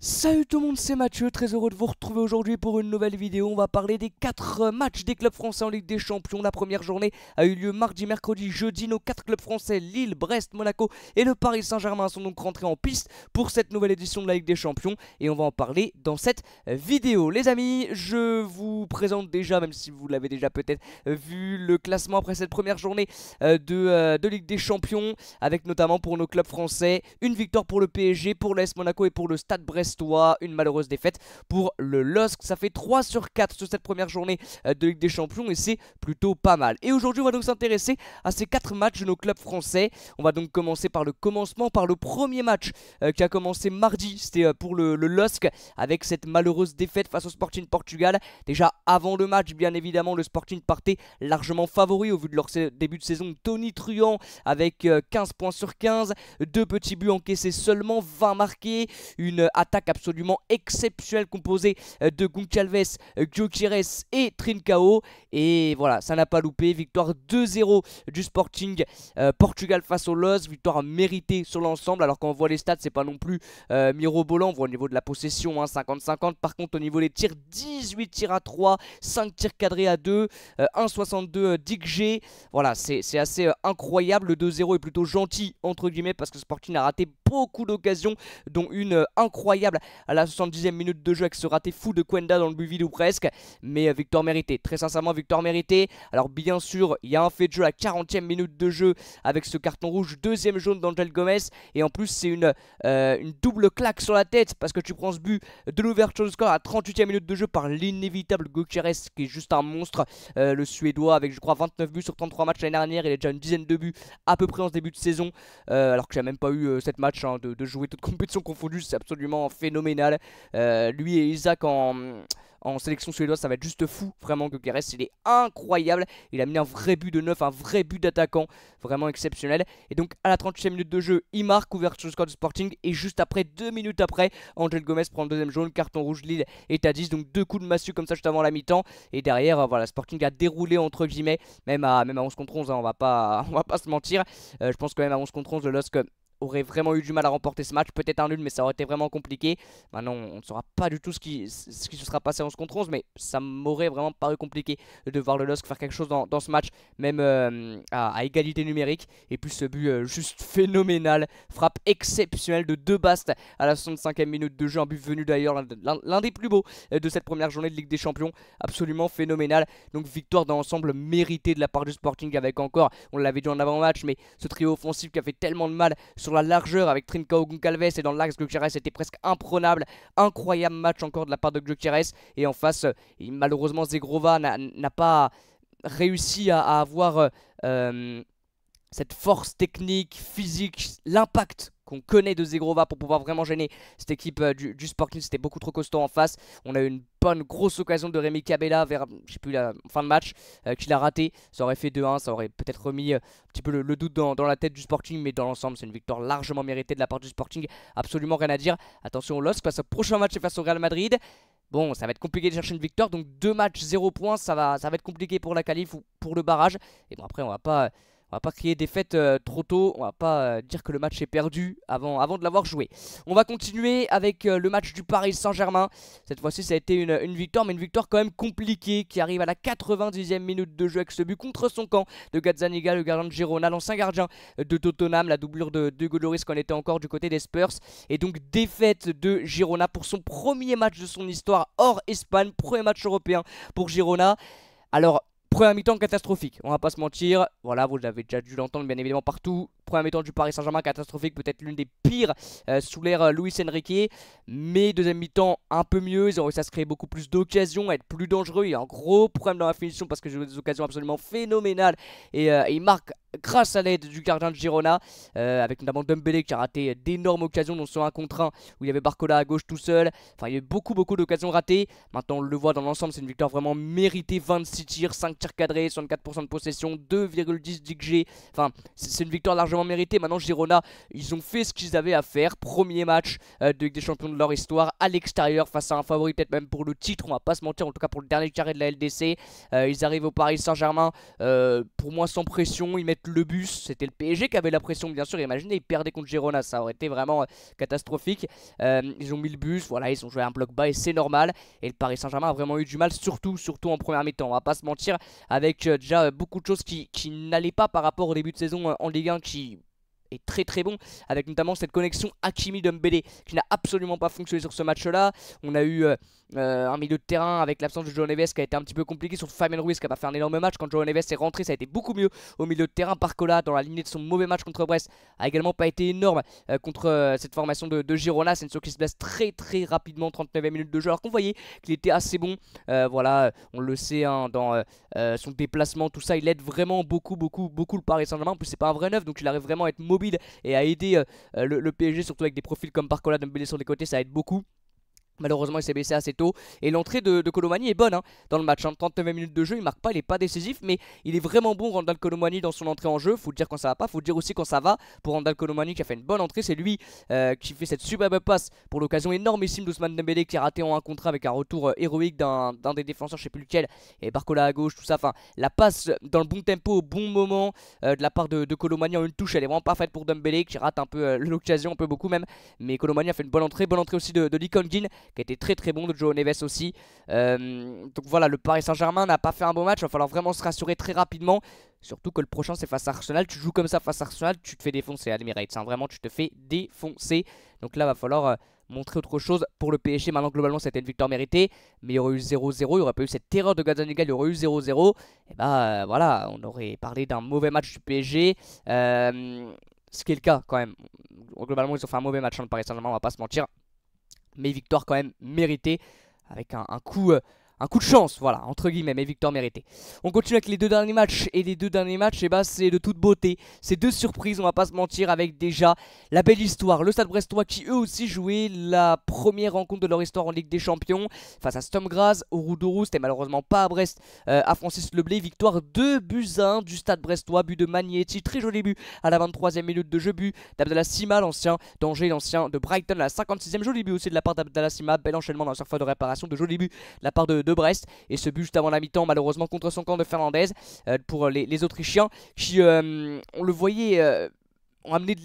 Salut tout le monde, c'est Mathieu, très heureux de vous retrouver aujourd'hui pour une nouvelle vidéo. On va parler des 4 matchs des clubs français en Ligue des Champions. La première journée a eu lieu mardi, mercredi, jeudi. Nos 4 clubs français, Lille, Brest, Monaco et le Paris Saint-Germain sont donc rentrés en piste pour cette nouvelle édition de la Ligue des Champions. Et on va en parler dans cette vidéo. Les amis, je vous présente déjà, même si vous l'avez déjà peut-être vu, le classement après cette première journée de Ligue des Champions. Avec notamment pour nos clubs français, une victoire pour le PSG, pour l'AS Monaco et pour le Stade Brestois. Une malheureuse défaite pour le LOSC. Ça fait 3 sur 4 sur cette première journée de Ligue des Champions et c'est plutôt pas mal. Et aujourd'hui on va donc s'intéresser à ces 4 matchs de nos clubs français. On va donc commencer par le commencement, par le premier match qui a commencé mardi. C'était pour le LOSC avec cette malheureuse défaite face au Sporting Portugal. Déjà avant le match, bien évidemment, le Sporting partait largement favori au vu de leur début de saison tonitruant avec 15 points sur 15, 2 petits buts encaissés seulement, 20 marqués, une attaque absolument exceptionnelle composée de Goncalves, Gyökeres et Trincao. Et voilà, ça n'a pas loupé. Victoire 2-0 du Sporting Portugal face au LOSC. Victoire méritée sur l'ensemble. Alors quand on voit les stats, c'est pas non plus mirobolant. On voit au niveau de la possession 50-50. Par contre, au niveau des tirs, 18 tirs à 3, 5 tirs cadrés à 2, 1,62 d'XG. Voilà, c'est assez incroyable. Le 2-0 est plutôt gentil entre guillemets parce que le Sporting a raté beaucoup d'occasions, dont une incroyable à la 70e minute de jeu avec ce raté fou de Quenda dans le but vide ou presque. Mais victoire méritée, très sincèrement victoire méritée. Alors bien sûr il y a un fait de jeu à la 40e minute de jeu avec ce carton rouge, deuxième jaune d'Angel Gomez. Et en plus c'est une double claque sur la tête parce que tu prends ce but de l'ouverture du score à la 38e minute de jeu par l'inévitable Gyökeres qui est juste un monstre, le suédois avec je crois 29 buts sur 33 matchs l'année dernière. Il a déjà une dizaine de buts à peu près en ce début de saison, alors que j'ai même pas eu cette match de jouer toute compétition confondue. C'est absolument phénoménal. Lui et Isaac en sélection suédoise, ça va être juste fou. Vraiment, Gyökeres, il est incroyable. Il a mis un vrai but de neuf, un vrai but d'attaquant. Vraiment exceptionnel. Et donc, à la 38e minute de jeu, il marque, ouverture du score du Sporting. Et juste après, 2 minutes après, Angel Gomez prend le deuxième jaune, carton rouge, Lille est à 10. Donc, 2 coups de massue comme ça juste avant la mi-temps. Et derrière, voilà, Sporting a déroulé entre guillemets, même à 11 contre 11, hein, on va pas se mentir. Je pense quand même à 11 contre 11, le LOSC aurait vraiment eu du mal à remporter ce match, peut-être un nul, mais ça aurait été vraiment compliqué. Maintenant on ne saura pas du tout ce qui se sera passé en 11 contre 11, mais ça m'aurait vraiment paru compliqué de voir le LOSC faire quelque chose dans ce match, même à égalité numérique. Et puis ce but juste phénoménal, frappe exceptionnelle de De Bast à la 65e minute de jeu, un but venu d'ailleurs, l'un des plus beaux de cette première journée de Ligue des Champions, absolument phénoménal. Donc victoire dans l'ensemble méritée de la part du Sporting avec encore, on l'avait dit en avant-match, mais ce trio offensif qui a fait tellement de mal sur la largeur avec Trincao, Goncalves et dans l'axe Gyökeres était presque imprenable. Incroyable match encore de la part de Gyökeres. Et en face, malheureusement Zegrova n'a pas réussi à avoir cette force technique, physique, l'impact qu'on connaît de Zegrova pour pouvoir vraiment gêner cette équipe du Sporting. C'était beaucoup trop costaud en face. On a eu une bonne grosse occasion de Rémi Cabella vers, je sais plus, la fin de match qu'il a raté. Ça aurait fait 2-1, ça aurait peut-être remis un petit peu le doute dans la tête du Sporting, mais dans l'ensemble c'est une victoire largement méritée de la part du Sporting. Absolument rien à dire. Attention au LOSC, face au prochain match, c'est face au Real Madrid. Bon, ça va être compliqué de chercher une victoire, donc 2 matchs, 0 points, ça va être compliqué pour la qualif ou pour le barrage. Et bon, après on va pas crier défaite trop tôt, on va pas dire que le match est perdu avant de l'avoir joué. On va continuer avec le match du Paris Saint-Germain. Cette fois-ci ça a été une victoire, mais une victoire quand même compliquée qui arrive à la 90e minute de jeu avec ce but contre son camp de Gazzaniga, le gardien de Girona, l'ancien gardien de Tottenham, la doublure de Hugo Lloris quand on était encore du côté des Spurs. Et donc défaite de Girona pour son premier match de son histoire hors Espagne, premier match européen pour Girona. Alors, première mi-temps catastrophique, on va pas se mentir, voilà, vous l'avez déjà dû l'entendre bien évidemment partout. Première mi-temps du Paris Saint-Germain catastrophique, peut-être l'une des pires sous l'ère Luis Enrique. Mais deuxième mi-temps un peu mieux, ils ont réussi à se créer beaucoup plus d'occasions, à être plus dangereux. Il y a un gros problème dans la finition parce que j'ai eu des occasions absolument phénoménales. Et ils marquent grâce à l'aide du gardien de Girona, avec notamment Dembélé qui a raté d'énormes occasions, dont sur un contre 1 où il y avait Barcola à gauche tout seul. Enfin il y a eu beaucoup d'occasions ratées. Maintenant on le voit dans l'ensemble, c'est une victoire vraiment méritée. 26 tirs, 5 tirs cadrés, 64% de possession, 2,10 d'XG. Enfin c'est une victoire largement amplement mérité. Maintenant Girona, ils ont fait ce qu'ils avaient à faire. Premier match de Ligue des Champions de leur histoire à l'extérieur face à un favori peut-être même pour le titre, on va pas se mentir, en tout cas pour le dernier carré de la LDC. Ils arrivent au Paris Saint-Germain, pour moi sans pression, ils mettent le bus. C'était le PSG qui avait la pression bien sûr, imaginez ils perdaient contre Girona, ça aurait été vraiment catastrophique. Ils ont mis le bus, voilà, ils ont joué un bloc bas et c'est normal. Et le Paris Saint-Germain a vraiment eu du mal, surtout en première mi-temps, on va pas se mentir, avec déjà beaucoup de choses qui n'allaient pas par rapport au début de saison en Ligue 1 qui est très très bon, avec notamment cette connexion Hakimi-Dembélé qui n'a absolument pas fonctionné sur ce match là. On a eu un milieu de terrain avec l'absence de João Neves qui a été un petit peu compliqué, surtout Fabien Ruiz qui a pas fait un énorme match. Quand João Neves est rentré, ça a été beaucoup mieux au milieu de terrain. Barcola, dans la lignée de son mauvais match contre Brest, a également pas été énorme contre cette formation de Girona. C'est une chose qui se blesse très très rapidement, 39e minute de jeu, alors qu'on voyait qu'il était assez bon. Voilà, on le sait hein, dans son déplacement, tout ça, il aide vraiment beaucoup le Paris Saint-Germain. En plus c'est pas un vrai neuf, donc il arrive vraiment à être mobile et à aider le PSG, surtout avec des profils comme Barcola, Dembélé sur les côtés, ça aide beaucoup. Malheureusement il s'est blessé assez tôt. Et l'entrée de Kolo Muani est bonne hein, dans le match, 39 minutes de jeu, il marque pas, il est pas décisif, mais il est vraiment bon Randal Kolo Muani dans son entrée en jeu. Faut le dire quand ça va pas, faut le dire aussi quand ça va. Pour Randal Kolo Muani qui a fait une bonne entrée, c'est lui qui fait cette superbe passe pour l'occasion énormissime d'Ousmane Dembélé qui est raté en un contre avec un retour héroïque d'un des défenseurs, je sais plus lequel, et Barcola à gauche, tout ça. Enfin, la passe dans le bon tempo au bon moment de la part de Kolo Muani en une touche, elle est vraiment parfaite pour Dembélé qui rate un peu l'occasion, un peu beaucoup même. Mais Kolo Muani a fait une bonne entrée aussi de Lee Kang-in qui a été très très bon, de João Neves aussi. Donc voilà, le Paris Saint-Germain n'a pas fait un bon match. Il va falloir vraiment se rassurer très rapidement. Surtout que le prochain c'est face à Arsenal. Tu joues comme ça face à Arsenal, tu te fais défoncer à l'Emirates. Hein. Vraiment, tu te fais défoncer. Donc là, va falloir montrer autre chose pour le PSG. Maintenant, globalement, c'était une victoire méritée. Mais il y aurait eu 0-0. Il n'y aurait pas eu cette terreur de Gazzaniga. Il y aurait eu 0-0. Et bah voilà, on aurait parlé d'un mauvais match du PSG. Ce qui est le cas quand même. Globalement, ils ont fait un mauvais match dans le Paris Saint-Germain, on va pas se mentir. Mais victoire quand même méritée, avec un coup de chance, voilà, entre guillemets, mais victoire méritée. On continue avec les deux derniers matchs, et les deux derniers matchs, c'est de toute beauté. C'est deux surprises, on va pas se mentir, avec déjà la belle histoire. Le Stade Brestois qui eux aussi jouaient la première rencontre de leur histoire en Ligue des Champions face à Sturm Graz au Roudourou. C'était malheureusement pas à Brest, à Francis Leblay. Victoire 2-1 du Stade Brestois, but de Magnetti, très joli but à la 23e minute de jeu, but d'Abdallah Sima, l'ancien d'Angers, l'ancien de Brighton, à la 56e, joli but aussi de la part d'Abdallah Sima. Bel enchaînement dans la surface de réparation, de joli but de la part de Brest. Et ce but juste avant la mi-temps, malheureusement contre son camp de Fernandez, pour les Autrichiens qui, on le voyait, ont amené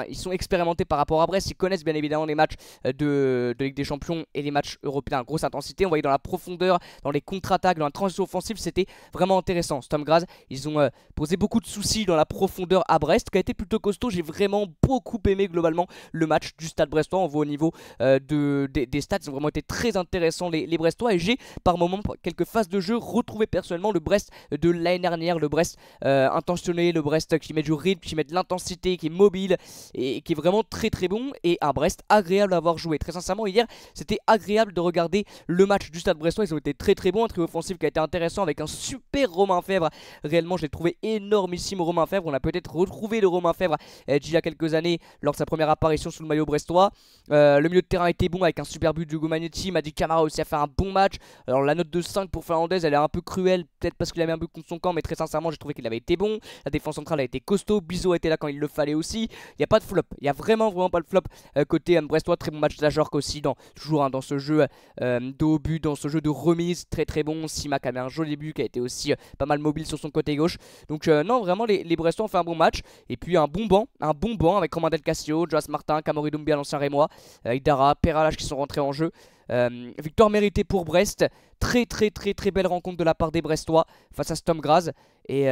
ils sont expérimentés par rapport à Brest. Ils connaissent bien évidemment les matchs de Ligue des Champions et les matchs européens à grosse intensité. On voyait dans la profondeur, dans les contre-attaques, dans la transition offensive, c'était vraiment intéressant. Sturm Graz, ils ont posé beaucoup de soucis dans la profondeur à Brest, qui a été plutôt costaud. J'ai vraiment beaucoup aimé globalement le match du Stade Brestois. On voit au niveau des stats, ils ont vraiment été très intéressants les Brestois. Et j'ai par moments, quelques phases de jeu, retrouvé personnellement le Brest de l'année dernière, le Brest intentionné, le Brest qui met du rythme, qui met de l'intensité, qui est mobile et qui est vraiment très très bon, et un Brest agréable à avoir joué. Très sincèrement, hier c'était agréable de regarder le match du Stade Brestois. Ils ont été très très bons, un trio offensif qui a été intéressant avec un super Romain Fèvre. Réellement, je l'ai trouvé énormissime, Romain Fèvre. On a peut-être retrouvé le Romain Fèvre il y a quelques années lors de sa première apparition sous le maillot brestois. Le milieu de terrain était bon avec un super but d'Hugo Magnetti. Madi Camara aussi a fait un bon match. Alors la note de 5 pour Fernandez, elle est un peu cruelle, peut-être parce qu'il a mis un but contre son camp, mais très sincèrement, j'ai trouvé qu'il avait été bon. La défense centrale a été costaud, Bizot était là quand il le fallait aussi. Il n'y a pas de flop, il n'y a vraiment pas de flop côté brestois. Très bon match d'Ajorc aussi, toujours dans ce jeu de haut but, dans ce jeu de remise, très très bon. Simac avait un joli but qui a été aussi pas mal mobile sur son côté gauche. Donc non, vraiment les Brestois ont fait un bon match. Et puis un bon banc avec Romain Del Castillo, Joas Martin, Kamori Doumbia, l'ancien Rémois, Idara, Perralage qui sont rentrés en jeu. Victoire méritée pour Brest. Très belle rencontre de la part des Brestois face à Sturm Graz. Et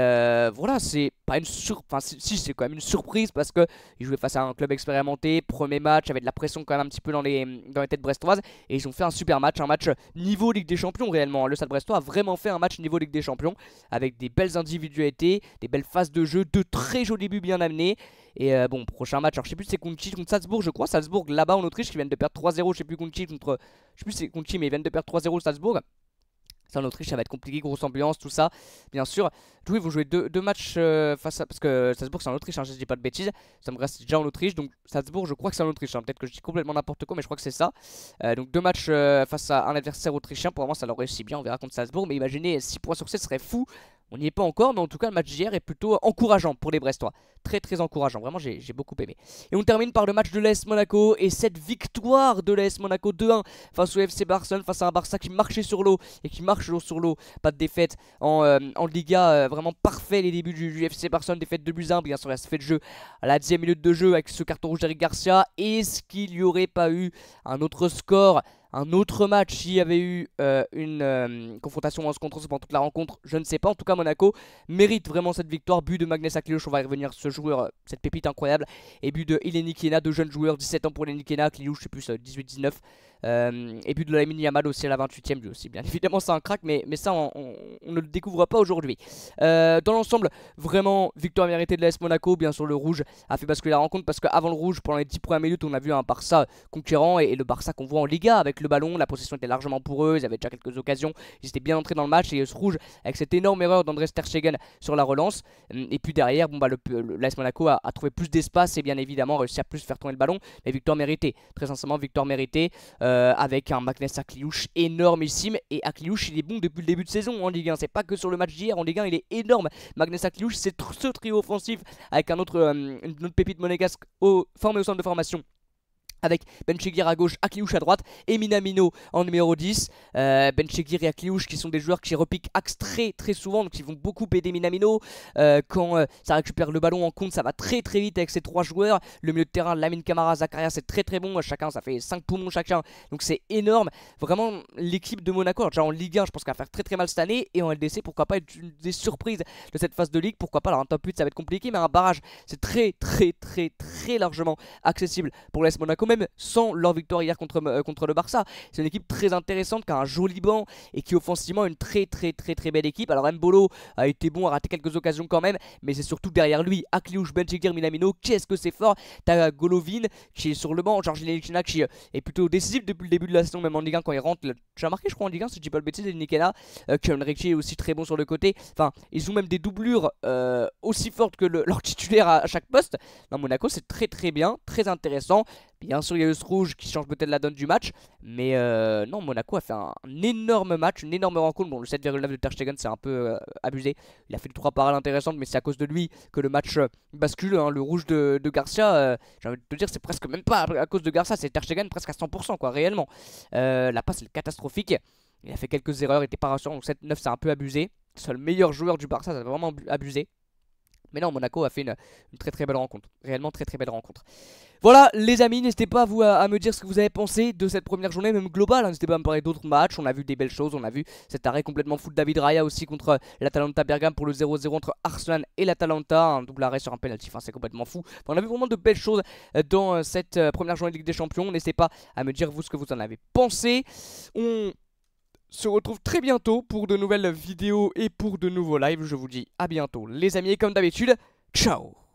voilà, c'est pas une surprise, si c'est quand même une surprise parce que ils jouaient face à un club expérimenté, premier match avec de la pression quand même un petit peu dans les têtes brestoises, et ils ont fait un super match, un match niveau Ligue des Champions réellement. Le Stade Brestois a vraiment fait un match niveau Ligue des Champions avec des belles individualités, des belles phases de jeu, de très jolis buts bien amenés. Et bon, prochain match, alors je sais plus si c'est contre Salzbourg, je crois, Salzbourg là-bas en Autriche qui viennent de perdre 3-0, je sais plus contre qui, je sais plus si c'est contre qui, mais ils viennent de perdre 3-0 Salzbourg. Ça en Autriche, ça va être compliqué, grosse ambiance, tout ça, bien sûr. Oui, vous jouez deux matchs face à... Parce que Salzbourg c'est en Autriche, hein, je dis pas de bêtises. Ça me reste déjà en Autriche, donc Salzbourg je crois que c'est en Autriche, hein. Peut-être que je dis complètement n'importe quoi, mais je crois que c'est ça. Donc deux matchs face à un adversaire autrichien, pour moi ça leur réussit bien, on verra contre Salzbourg. Mais imaginez 6 points sur 7, ce serait fou. On n'y est pas encore, mais en tout cas le match d'hier est plutôt encourageant pour les Brestois. Très très encourageant, vraiment j'ai beaucoup aimé. Et on termine par le match de l'AS Monaco et cette victoire de l'AS Monaco 2-1 face au FC Barcelone, face à un Barça qui marchait sur l'eau et qui marche sur l'eau. Pas de défaite en Liga, vraiment parfait les débuts du FC Barcelone, défaite de buts 1, bien sûr il a fait de jeu à la 10e minute de jeu avec ce carton rouge d'Eric Garcia. Est-ce qu'il n'y aurait pas eu un autre score, un autre match s'il y avait eu une confrontation 11 contre 11 pendant toute la rencontre? Je ne sais pas. En tout cas, Monaco mérite vraiment cette victoire. But de Magnus Akliouche, on va y revenir, ce joueur, cette pépite incroyable. Et but de Ileni Kena, deux jeunes joueurs, 17 ans pour Ileni Kena, Akliouche, je sais plus, 18-19. Et but de Lamine Yamal aussi à la 28e, lui aussi. Bien évidemment, c'est un crack, mais ça, on ne le découvre pas aujourd'hui. Dans l'ensemble, vraiment, victoire méritée de l'AS Monaco. Bien sûr, le rouge a fait basculer la rencontre parce qu'avant le rouge, pendant les 10 premières minutes, on a vu un Barça conquérant et le Barça qu'on voit en Liga avec le ballon. La possession était largement pour eux, ils avaient déjà quelques occasions, ils étaient bien entrés dans le match. Et ce rouge avec cette énorme erreur d'Andrés ter Stegen sur la relance. Et puis derrière, bon, bah, l'AS Monaco a trouvé plus d'espace et bien évidemment réussi à plus faire tourner le ballon. Mais victoire méritée, très sincèrement, victoire méritée. Avec un Magnus Akliouche énormissime. Et Akliouche, il est bon depuis le début de saison en Ligue 1. C'est pas que sur le match d'hier, en Ligue 1, il est énorme. Magnus Akliouche, c'est ce trio offensif avec une autre pépite monégasque formé au centre de formation, avec Benchegir à gauche, Akliouche à droite et Minamino en numéro 10. Benchegir et Akliouche qui sont des joueurs qui repiquent axe très très souvent, donc ils vont beaucoup aider Minamino. Quand ça récupère le ballon en compte, ça va très très vite avec ces trois joueurs. Le milieu de terrain, Lamine Camara, Zakaria, c'est très très bon. Chacun, ça fait 5 poumons chacun, donc c'est énorme. Vraiment, l'équipe de Monaco, déjà en Ligue 1, je pense qu'elle va faire très très mal cette année. Et en LDC, pourquoi pas être une des surprises de cette phase de Ligue. Pourquoi pas, alors un top 8 ça va être compliqué, mais un barrage c'est très très très très largement accessible pour l'AS Monaco, même sans leur victoire hier contre le Barça. C'est une équipe très intéressante qui a un joli banc et qui offensivement une très belle équipe. Alors Mbolo a été bon, a raté quelques occasions quand même, mais c'est surtout derrière lui Akliouche, Benchegir, Minamino. Qu'est-ce que c'est fort. T'as Golovin qui est sur le banc, Georges Nikena qui est plutôt décisif depuis le début de la saison, même en Ligue 1 quand il rentre. J'ai remarqué, je crois, en Ligue 1, si je dis pas le bêtise, Nikena, Kevin Ricci est aussi très bon sur le côté. Enfin, ils ont même des doublures aussi fortes que leur titulaire à chaque poste. Dans Monaco, c'est très bien, très intéressant. Bien sûr, il y a eu ce rouge qui change peut-être la donne du match. Mais non, Monaco a fait un énorme match, une énorme rencontre. Bon, le 7,9 de ter Stegen, c'est un peu abusé. Il a fait 3 parades intéressantes, mais c'est à cause de lui que le match bascule. Hein. Le rouge de Garcia, j'ai envie de te dire, c'est presque même pas à cause de Garcia, c'est ter Stegen presque à 100%, quoi, réellement. La passe est catastrophique. Il a fait quelques erreurs, il était pas rassurant. Donc 7-9, c'est un peu abusé. C'est le meilleur joueur du Barça, ça a vraiment abusé. Mais non, Monaco a fait une très belle rencontre. Réellement très belle rencontre. Voilà les amis, n'hésitez pas vous à me dire ce que vous avez pensé de cette première journée, même globale. N'hésitez pas à me parler d'autres matchs, on a vu des belles choses. On a vu cet arrêt complètement fou de David Raya aussi contre l'Atalanta Bergame pour le 0-0 entre Arsenal et l'Atalanta. Un double arrêt sur un penalty, enfin, c'est complètement fou. Enfin, on a vu vraiment de belles choses dans cette première journée de Ligue des Champions. N'hésitez pas à me dire vous ce que vous en avez pensé. On se retrouve très bientôt pour de nouvelles vidéos et pour de nouveaux lives. Je vous dis à bientôt les amis et comme d'habitude, ciao.